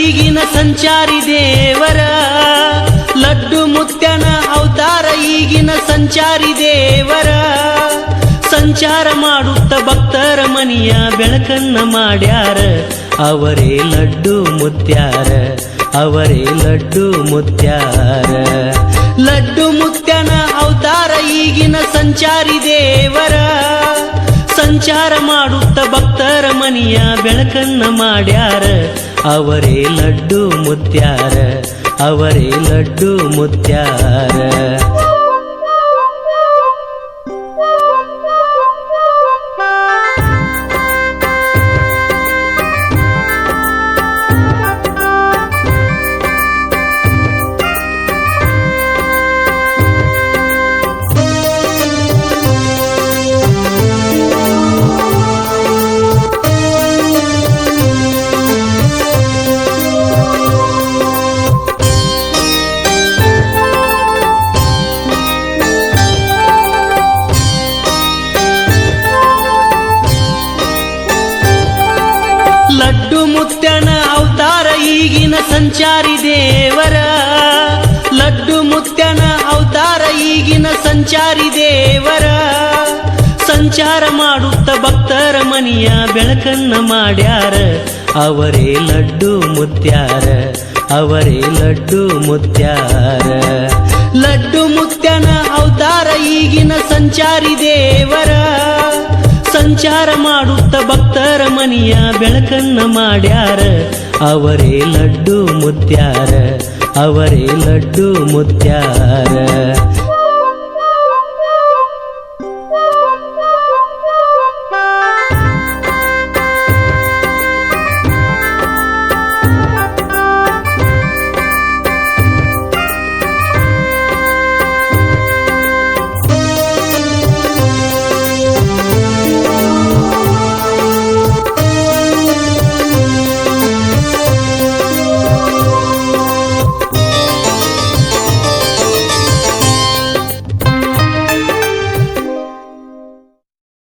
ಈಗಿನ ಸಂಚಾರಿ ದೇವರ ಲಡ್ಡು ಮುತ್ಯನ ಅವತಾರ ಈಗಿನ ಸಂಚಾರಿ ದೇವರ ಸಂಚಾರ ಮಾಡುತ್ತ ಭಕ್ತರ ಮನಿಯ ಬೆಳಕನ್ನ ಮಾಡ್ಯಾರ ಅವರೇ ಲಡ್ಡು ಮುತ್ಯಾರ ಅವರೇ ಲಡ್ಡು ಮುತ್ಯಾರ ಲಡ್ಡು ಮುತ್ಯನ ಅವತಾರ ಈಗಿನ ಸಂಚಾರಿ ದೇವರ ಸಂಚಾರ ಮಾಡುತ್ತ ಭಕ್ತರ ಮನಿಯ ಬೆಳಕನ್ನ ಮಾಡ್ಯಾರ ಅವರೇ ಲಡ್ಡು ಮುತ್ಯಾರ ಅವರೇ ಲಡ್ಡು ಮುತ್ಯಾರ ಲಡ್ಡು ಮುತ್ಯನ ಅವತಾರ ಈಗಿನ ಸಂಚಾರಿ ದೇವರ ಲಡ್ಡು ಮುತ್ಯನ ಅವತಾರ ಈಗಿನ ಸಂಚಾರಿ ದೇವರ ಸಂಚಾರ ಮಾಡುತ್ತ ಭಕ್ತರ ಮನಿಯ ಬೆಳಕನ್ನ ಮಾಡ್ಯಾರ ಅವರೇ ಲಡ್ಡು ಮುತ್ಯಾರ ಅವರೇ ಲಡ್ಡು ಮುತ್ಯಾರ ಲಡ್ಡು ಮುತ್ಯನ ಅವತಾರ ಈಗಿನ ಸಂಚಾರಿ ದೇವರ ಸಂಚಾರ ಮಾಡುತ್ತ ಭಕ್ತರ ಮನಿಯ ಬೆಳಕನ್ನ ಮಾಡ್ಯಾರ ಅವರೇ ಲಡ್ಡು ಮುತ್ಯಾರ ಅವರೇ ಲಡ್ಡು ಮುತ್ಯಾರ